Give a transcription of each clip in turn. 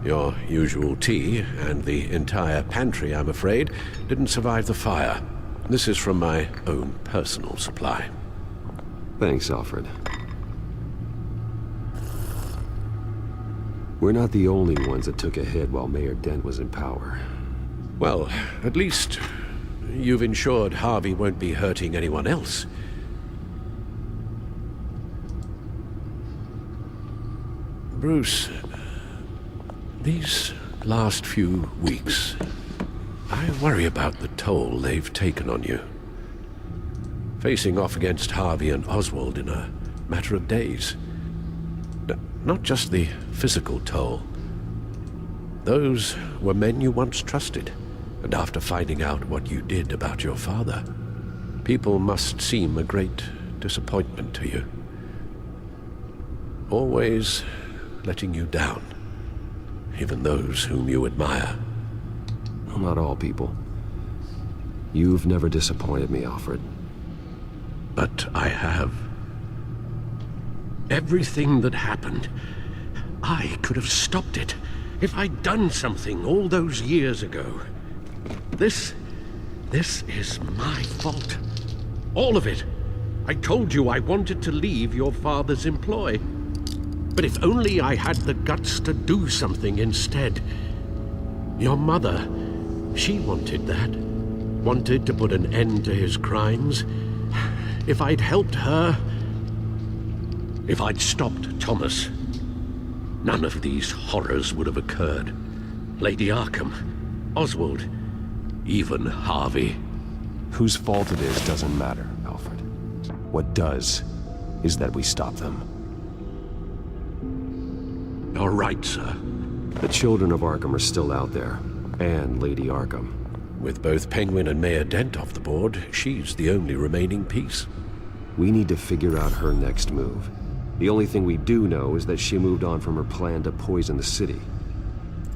Your usual tea and the entire pantry, I'm afraid, didn't survive the fire. This is from my own personal supply. Thanks, Alfred. We're not the only ones that took a hit while Mayor Dent was in power. Well, at least you've ensured Harvey won't be hurting anyone else. Bruce, these last few weeks, I worry about the toll they've taken on you. Facing off against Harvey and Oswald in a matter of days. Not just the physical toll. Those were men you once trusted, and after finding out what you did about your father, people must seem a great disappointment to you. Always letting you down, even those whom you admire. Well, not all people. You've never disappointed me, Alfred. But I have. Everything that happened, I could have stopped it if I'd done something all those years ago. This is my fault. All of it. I told you I wanted to leave your father's employ. But if only I had the guts to do something instead. Your mother, she wanted that. Wanted to put an end to his crimes. If I'd helped her, if I'd stopped Thomas, none of these horrors would have occurred. Lady Arkham, Oswald, even Harvey. Whose fault it is doesn't matter, Alfred. What does is that we stop them. You're right, sir. The children of Arkham are still out there, and Lady Arkham. With both Penguin and Mayor Dent off the board, she's the only remaining piece. We need to figure out her next move. The only thing we do know is that she moved on from her plan to poison the city.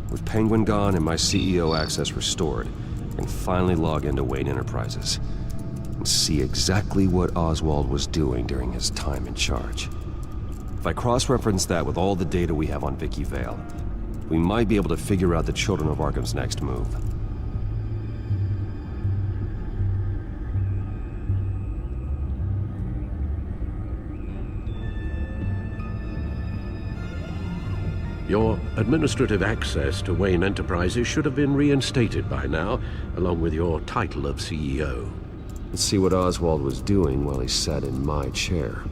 With Penguin gone and my CEO access restored, I can finally log into Wayne Enterprises and see exactly what Oswald was doing during his time in charge. If I cross-reference that with all the data we have on Vicky Vale, we might be able to figure out the Children of Arkham's next move. Your administrative access to Wayne Enterprises should have been reinstated by now, along with your title of CEO. Let's see what Oswald was doing while he sat in my chair.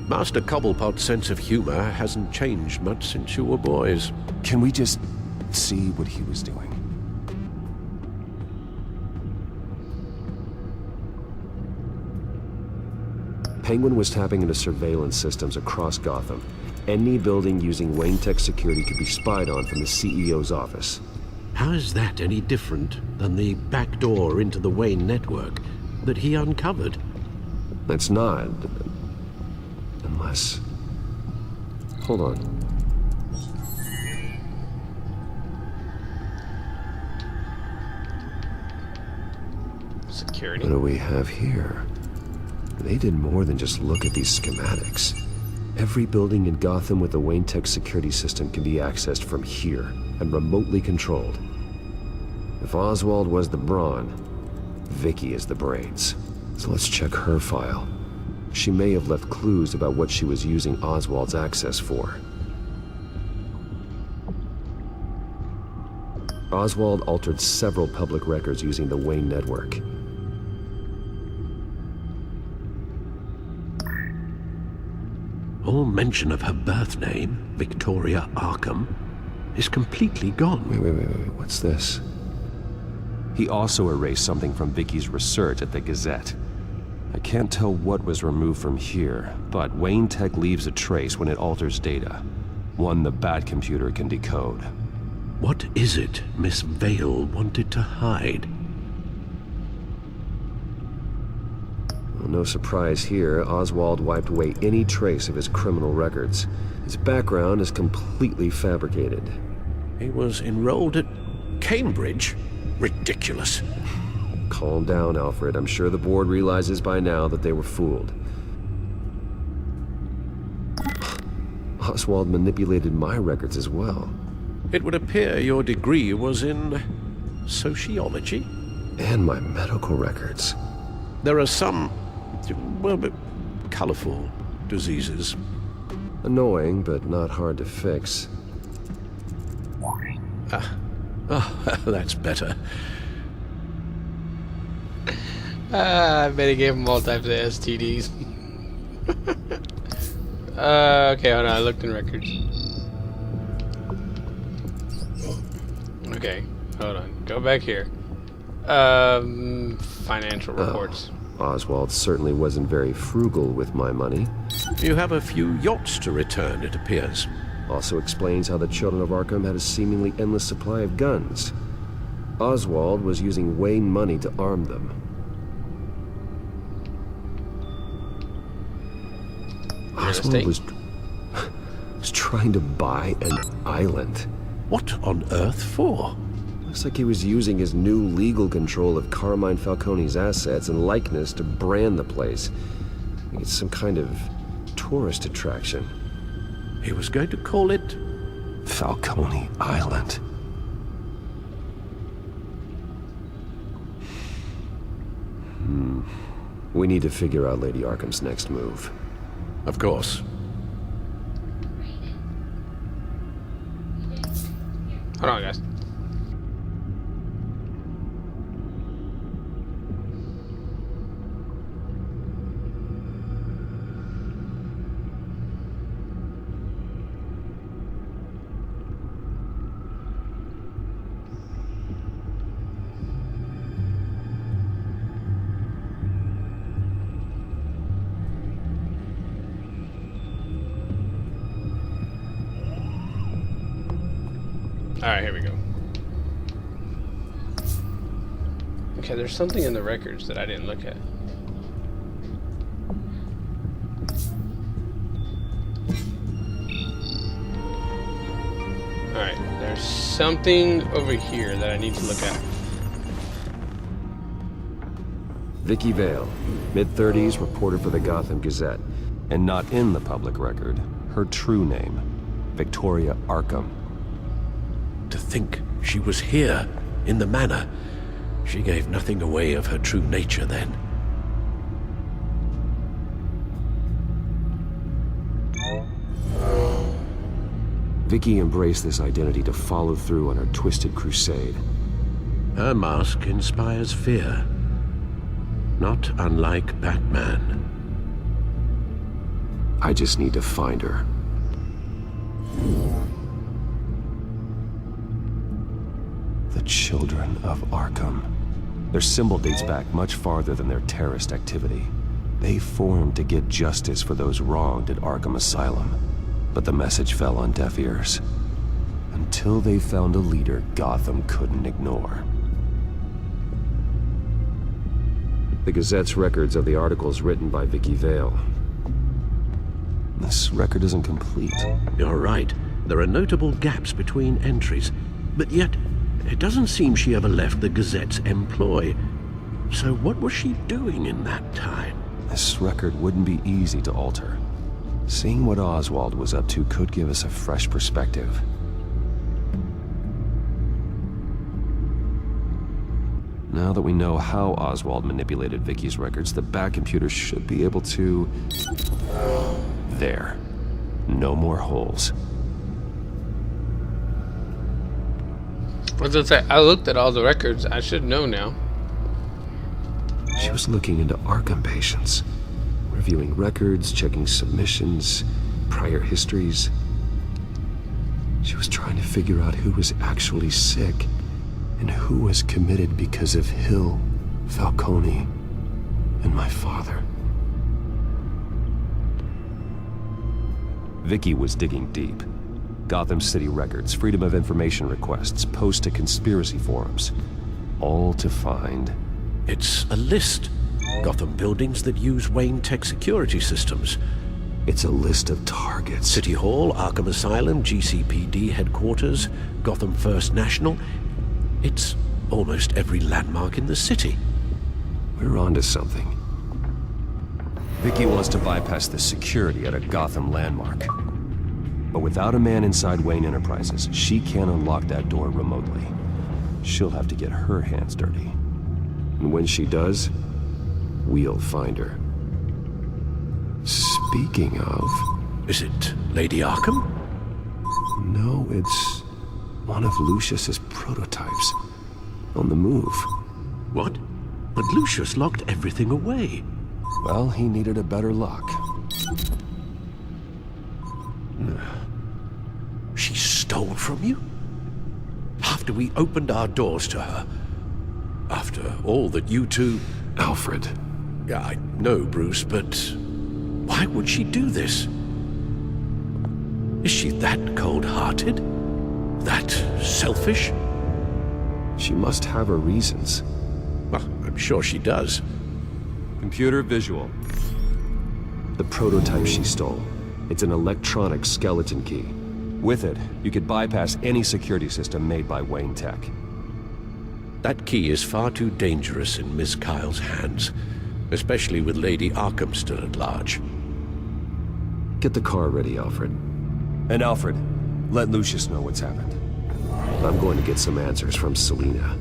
Master Cobblepot's sense of humor hasn't changed much since you were boys. Can we just see what he was doing? Penguin was tapping into surveillance systems across Gotham. Any building using Wayne Tech security could be spied on from the CEO's office. How is that any different than the back door into the Wayne network that he uncovered? That's not. Unless... Hold on. Security. What do we have here? They did more than just look at these schematics. Every building in Gotham with the Wayne Tech security system can be accessed from here and remotely controlled. If Oswald was the brawn, Vicky is the brains. So let's check her file. She may have left clues about what she was using Oswald's access for. Oswald altered several public records using the Wayne network. All mention of her birth name, Victoria Arkham, is completely gone. Wait, what's this? He also erased something from Vicky's research at the Gazette. I can't tell what was removed from here, but Wayne Tech leaves a trace when it alters data. One the Bat computer can decode. What is it Miss Vale wanted to hide? Well, no surprise here, Oswald wiped away any trace of his criminal records. His background is completely fabricated. He was enrolled at Cambridge? Ridiculous. Calm down, Alfred. I'm sure the board realizes by now that they were fooled. Oswald manipulated my records as well. It would appear your degree was in sociology. And my medical records. There are some, well, colorful diseases. Annoying, but not hard to fix. Oh, that's better. I bet he gave him all types of STDs. Okay, hold on. I looked in records. Okay, hold on. Go back here. Financial reports. Oswald certainly wasn't very frugal with my money. You have a few yachts to return, it appears. Also explains how the children of Arkham had a seemingly endless supply of guns. Oswald was using Wayne money to arm them. Oswald was trying to buy an island. What on earth for? Looks like he was using his new legal control of Carmine Falcone's assets and likeness to brand the place. It's some kind of tourist attraction. He was going to call it Falcone Island. We need to figure out Lady Arkham's next move. Of course. Hold on, guys. Alright, here we go. Okay, there's something in the records that I didn't look at. Alright, there's something over here that I need to look at. Vicky Vale, mid-30s, reporter for the Gotham Gazette. And not in the public record, her true name, Victoria Arkham. To think she was here, in the manor. She gave nothing away of her true nature then. Vicky embraced this identity to follow through on her twisted crusade. Her mask inspires fear. Not unlike Batman. I just need to find her. The Children of Arkham. Their symbol dates back much farther than their terrorist activity. They formed to get justice for those wronged at Arkham Asylum. But the message fell on deaf ears. Until they found a leader Gotham couldn't ignore. The Gazette's records of the articles written by Vicky Vale. This record isn't complete. You're right. There are notable gaps between entries. But yet, it doesn't seem she ever left the Gazette's employ. So what was she doing in that time? This record wouldn't be easy to alter. Seeing what Oswald was up to could give us a fresh perspective. Now that we know how Oswald manipulated Vicky's records, the back computer should be able to... There. No more holes. What does it say? I looked at all the records. I should know now. She was looking into Arkham patients. Reviewing records, checking submissions, prior histories. She was trying to figure out who was actually sick and who was committed because of Hill, Falcone, and my father. Vicky was digging deep. Gotham City records, Freedom of Information requests, posts to conspiracy forums. All to find... It's a list. Gotham buildings that use Wayne Tech security systems. It's a list of targets. City Hall, Arkham Asylum, GCPD headquarters, Gotham First National. It's almost every landmark in the city. We're onto something. Vicky wants to bypass the security at a Gotham landmark. But without a man inside Wayne Enterprises, she can't unlock that door remotely. She'll have to get her hands dirty. And when she does, we'll find her. Speaking of... Is it Lady Arkham? No, it's one of Lucius's prototypes. On the move. What? But Lucius locked everything away. Well, he needed a better lock. She stole from you? After we opened our doors to her? After all that you two... Alfred. Yeah, I know, Bruce, but why would she do this? Is she that cold-hearted? That selfish? She must have her reasons. Well, I'm sure she does. Computer visual. The prototype she stole. It's an electronic skeleton key. With it, you could bypass any security system made by Wayne Tech. That key is far too dangerous in Miss Kyle's hands, especially with Lady Arkham still at large. Get the car ready, Alfred. And Alfred, let Lucius know what's happened. I'm going to get some answers from Selina.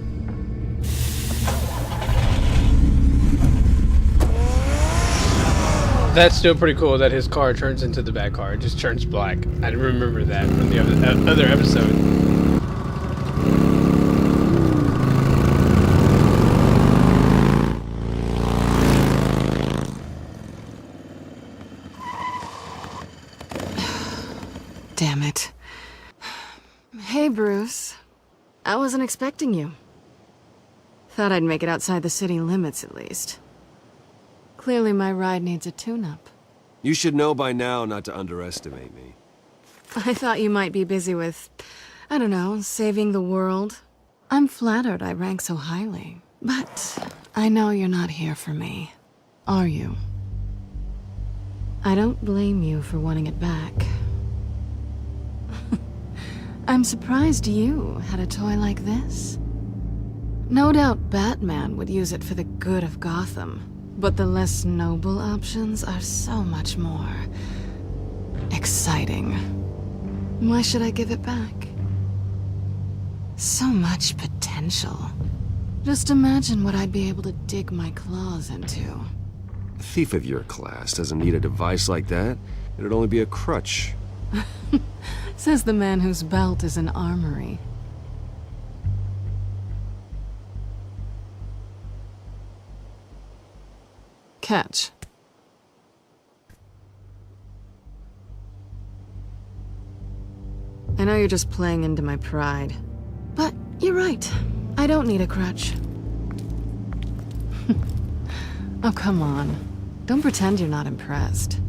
That's still pretty cool that his car turns into the bad car. It just turns black. I didn't remember that from the other episode. Damn it. Hey, Bruce. I wasn't expecting you. Thought I'd make it outside the city limits, at least. Clearly my ride needs a tune-up. You should know by now not to underestimate me. I thought you might be busy with, I don't know, saving the world. I'm flattered I rank so highly. But I know you're not here for me. Are you? I don't blame you for wanting it back. I'm surprised you had a toy like this. No doubt Batman would use it for the good of Gotham, but the less noble options are so much more exciting. Why should I give it back? So much potential. Just imagine what I'd be able to dig my claws into. A thief of your class doesn't need a device like that. It'd only be a crutch. Says the man whose belt is an armory. Catch. I know you're just playing into my pride, but you're right. I don't need a crutch. Oh, come on. Don't pretend you're not impressed.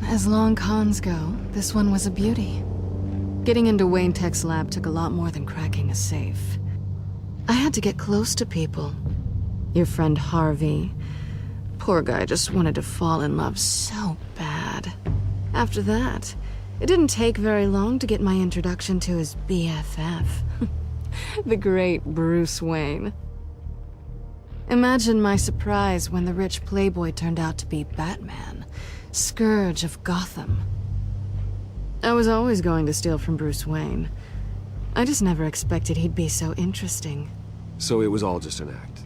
As long cons go, this one was a beauty. Getting into Wayne Tech's lab took a lot more than cracking a safe. I had to get close to people. Your friend Harvey. Poor guy just wanted to fall in love so bad. After that, it didn't take very long to get my introduction to his BFF. The great Bruce Wayne. Imagine my surprise when the rich playboy turned out to be Batman, Scourge of Gotham. I was always going to steal from Bruce Wayne. I just never expected he'd be so interesting. So it was all just an act.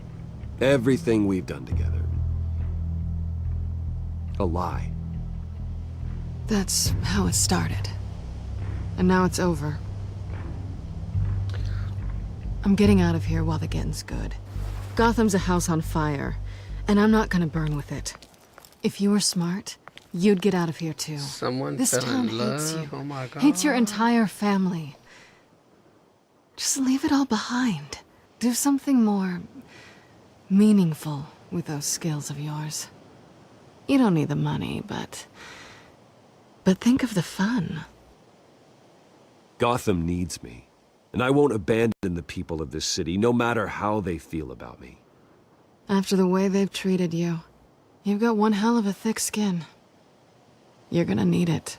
Everything we've done together. A lie. That's how it started. And now it's over. I'm getting out of here while the getting's good. Gotham's a house on fire, and I'm not gonna burn with it. If you were smart, you'd get out of here too. Someone This fell town in hates love. you. Oh my god. Hates your entire family. Just leave it all behind. Do something more meaningful with those skills of yours. You don't need the money, but think of the fun. Gotham needs me, and I won't abandon the people of this city, no matter how they feel about me. After the way they've treated you, you've got one hell of a thick skin. You're gonna need it.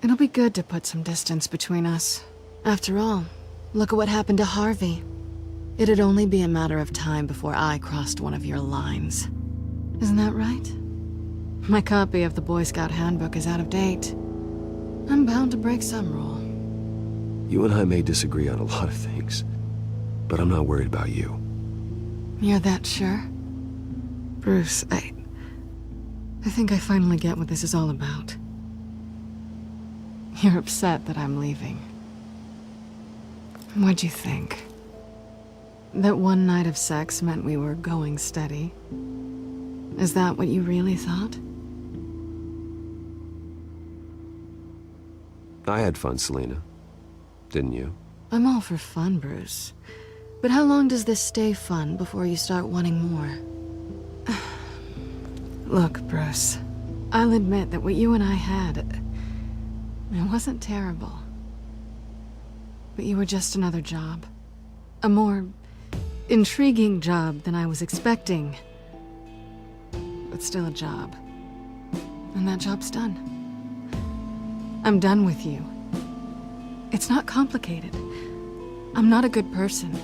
It'll be good to put some distance between us. After all, look at what happened to Harvey. It'd only be a matter of time before I crossed one of your lines. Isn't that right? My copy of the Boy Scout handbook is out of date. I'm bound to break some rule. You and I may disagree on a lot of things, but I'm not worried about you. You're that sure? Bruce, I think I finally get what this is all about. You're upset that I'm leaving. What'd you think? That one night of sex meant we were going steady? Is that what you really thought? I had fun, Selena. Didn't you? I'm all for fun, Bruce. But how long does this stay fun before you start wanting more? Look, Bruce, I'll admit that what you and I had, it wasn't terrible. But you were just another job. A more intriguing job than I was expecting. But still a job. And that job's done. I'm done with you. It's not complicated. I'm not a good person.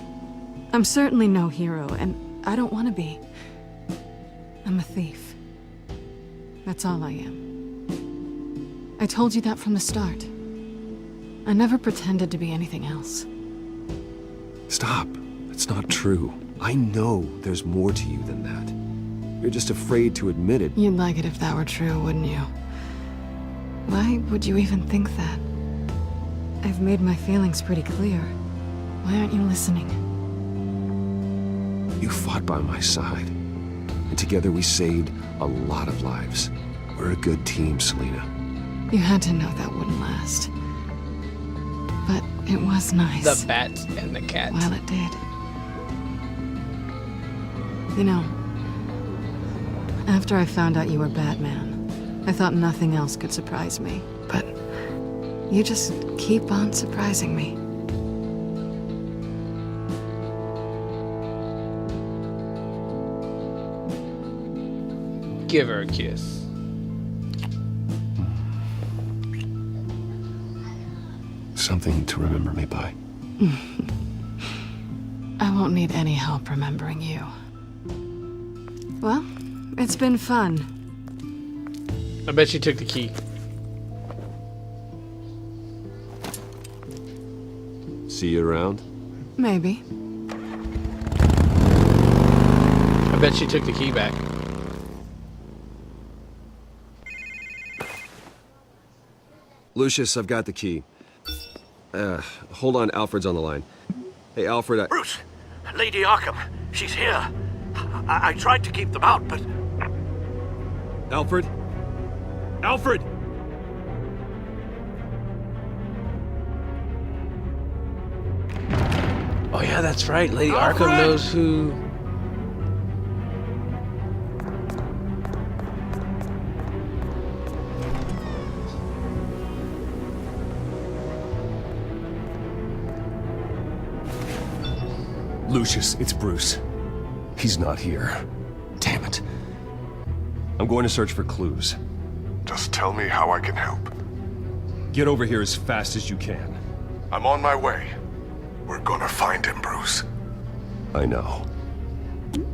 I'm certainly no hero, and I don't want to be. I'm a thief. That's all I am. I told you that from the start. I never pretended to be anything else. Stop. That's not true. I know there's more to you than that. You're just afraid to admit it. You'd like it if that were true, wouldn't you? Why would you even think that? I've made my feelings pretty clear. Why aren't you listening? You fought by my side. And together we saved a lot of lives. We're a good team, Selena. You had to know that wouldn't last. But it was nice. The bats and the cats. While it did. You know, after I found out you were Batman, I thought nothing else could surprise me. But you just keep on surprising me. Give her a kiss. Something to remember me by. I won't need any help remembering you. Well, it's been fun. I bet she took the key. See you around? Maybe. I bet she took the key back. Lucius, I've got the key. Hold on, Alfred's on the line. Hey, Alfred, Bruce, Lady Arkham, she's here. I tried to keep them out, but... Alfred? Alfred! Oh yeah, that's right. Lady Alfred! Arkham knows who... Lucius, it's Bruce. He's not here. Damn it. I'm going to search for clues. Just tell me how I can help. Get over here as fast as you can. I'm on my way. We're gonna find him, Bruce. I know. Need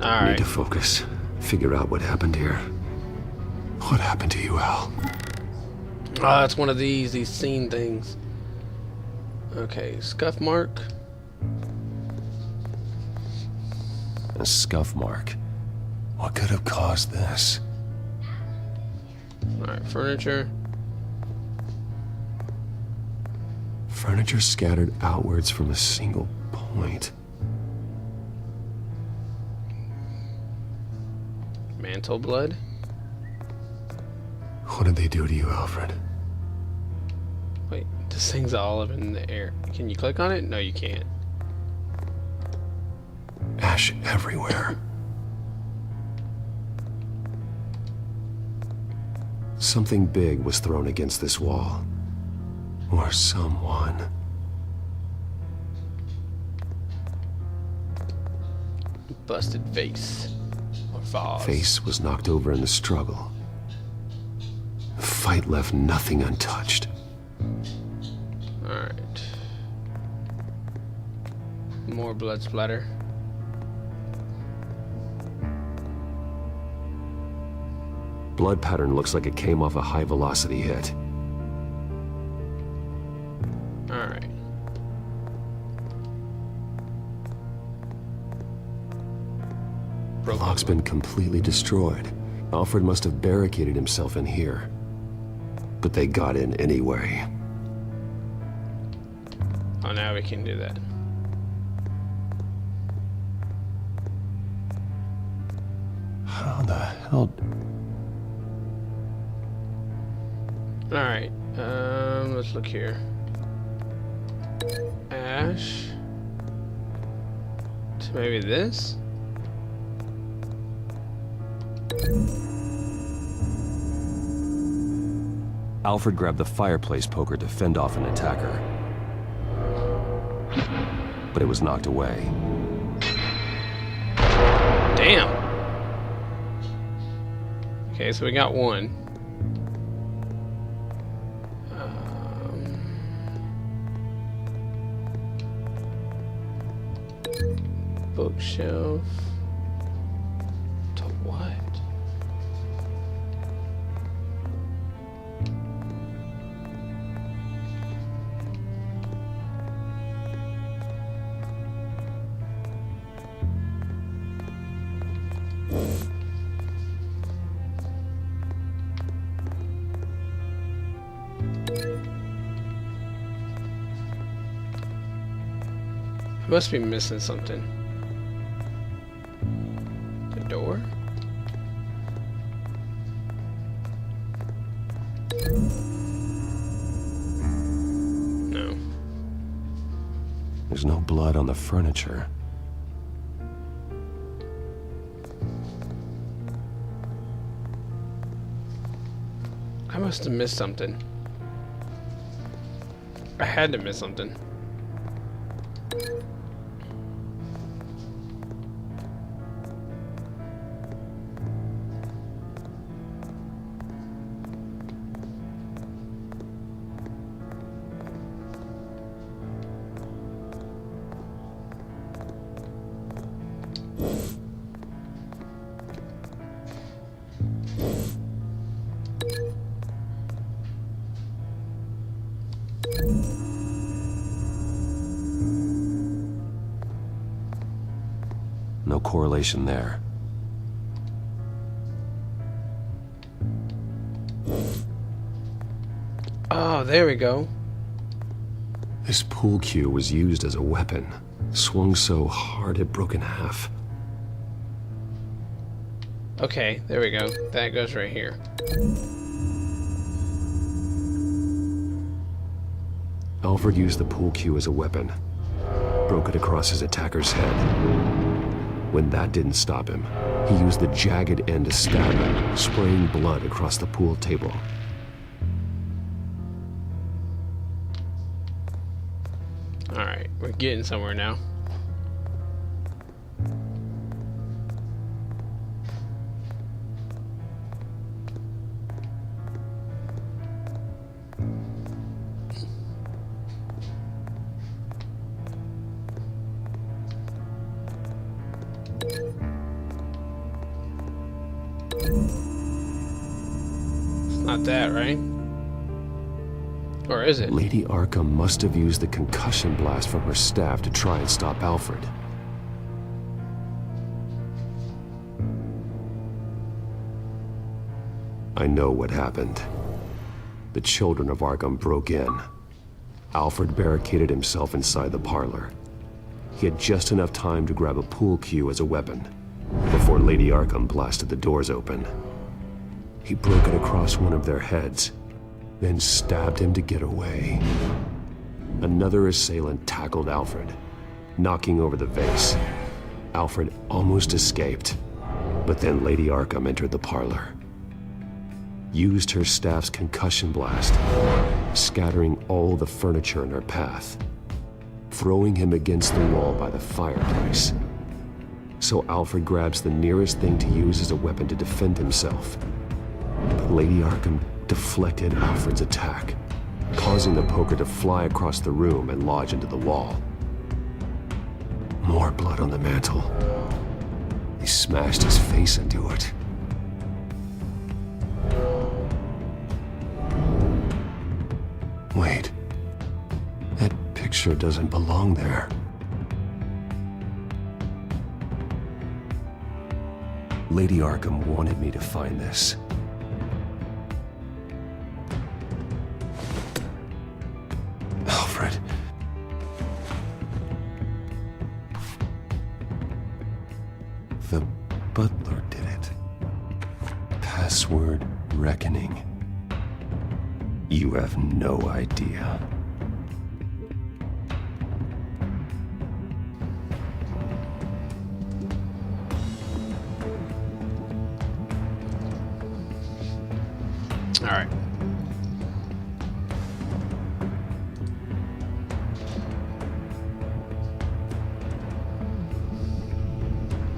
Alright. to focus. Figure out what happened here. What happened to you, Al? Oh, it's one of these scene things. Okay, scuff mark. A scuff mark. What could have caused this? Alright, furniture. Furniture scattered outwards from a single point. Mantle blood. What did they do to you, Alfred? Wait, this thing's all up in the air. Can you click on it? No, you can't. Ash everywhere. Something big was thrown against this wall. Or someone. Busted face. Or vase. Face was knocked over in the struggle. The fight left nothing untouched. Alright. More blood splatter. Blood pattern looks like it came off a high velocity hit. broke lock's open. been completely destroyed. Alfred must have barricaded himself in here. But they got in anyway. Oh, now we can do that. How the hell? Alright, let's look here. Ash. So maybe this? Alfred grabbed the fireplace poker to fend off an attacker. But it was knocked away. Damn! Okay, so we got one. Bookshelf. To what? I must be missing something. The door? No. There's no blood on the furniture. I must have missed something. I had to miss something. No correlation there. Oh, there we go. This pool cue was used as a weapon. Swung so hard it broke in half. Okay, there we go. That goes right here. Alfred used the pool cue as a weapon. Broke it across his attacker's head. When that didn't stop him, he used the jagged end to stab him, spraying blood across the pool table. Alright, we're getting somewhere now. It's not that, right? Or is it? Lady Arkham must have used the concussion blast from her staff to try and stop Alfred. I know what happened. The children of Arkham broke in. Alfred barricaded himself inside the parlor. He had just enough time to grab a pool cue as a weapon before Lady Arkham blasted the doors open. He broke it across one of their heads, then stabbed him to get away. Another assailant tackled Alfred, knocking over the vase. Alfred almost escaped, but then Lady Arkham entered the parlor. Used her staff's concussion blast, scattering all the furniture in her path, throwing him against the wall by the fireplace. So Alfred grabs the nearest thing to use as a weapon to defend himself. But Lady Arkham deflected Alfred's attack, causing the poker to fly across the room and lodge into the wall. More blood on the mantel. He smashed his face into it. Wait. That picture doesn't belong there. Lady Arkham wanted me to find this. Alfred. The butler did it. Password reckoning. You have no idea. All right.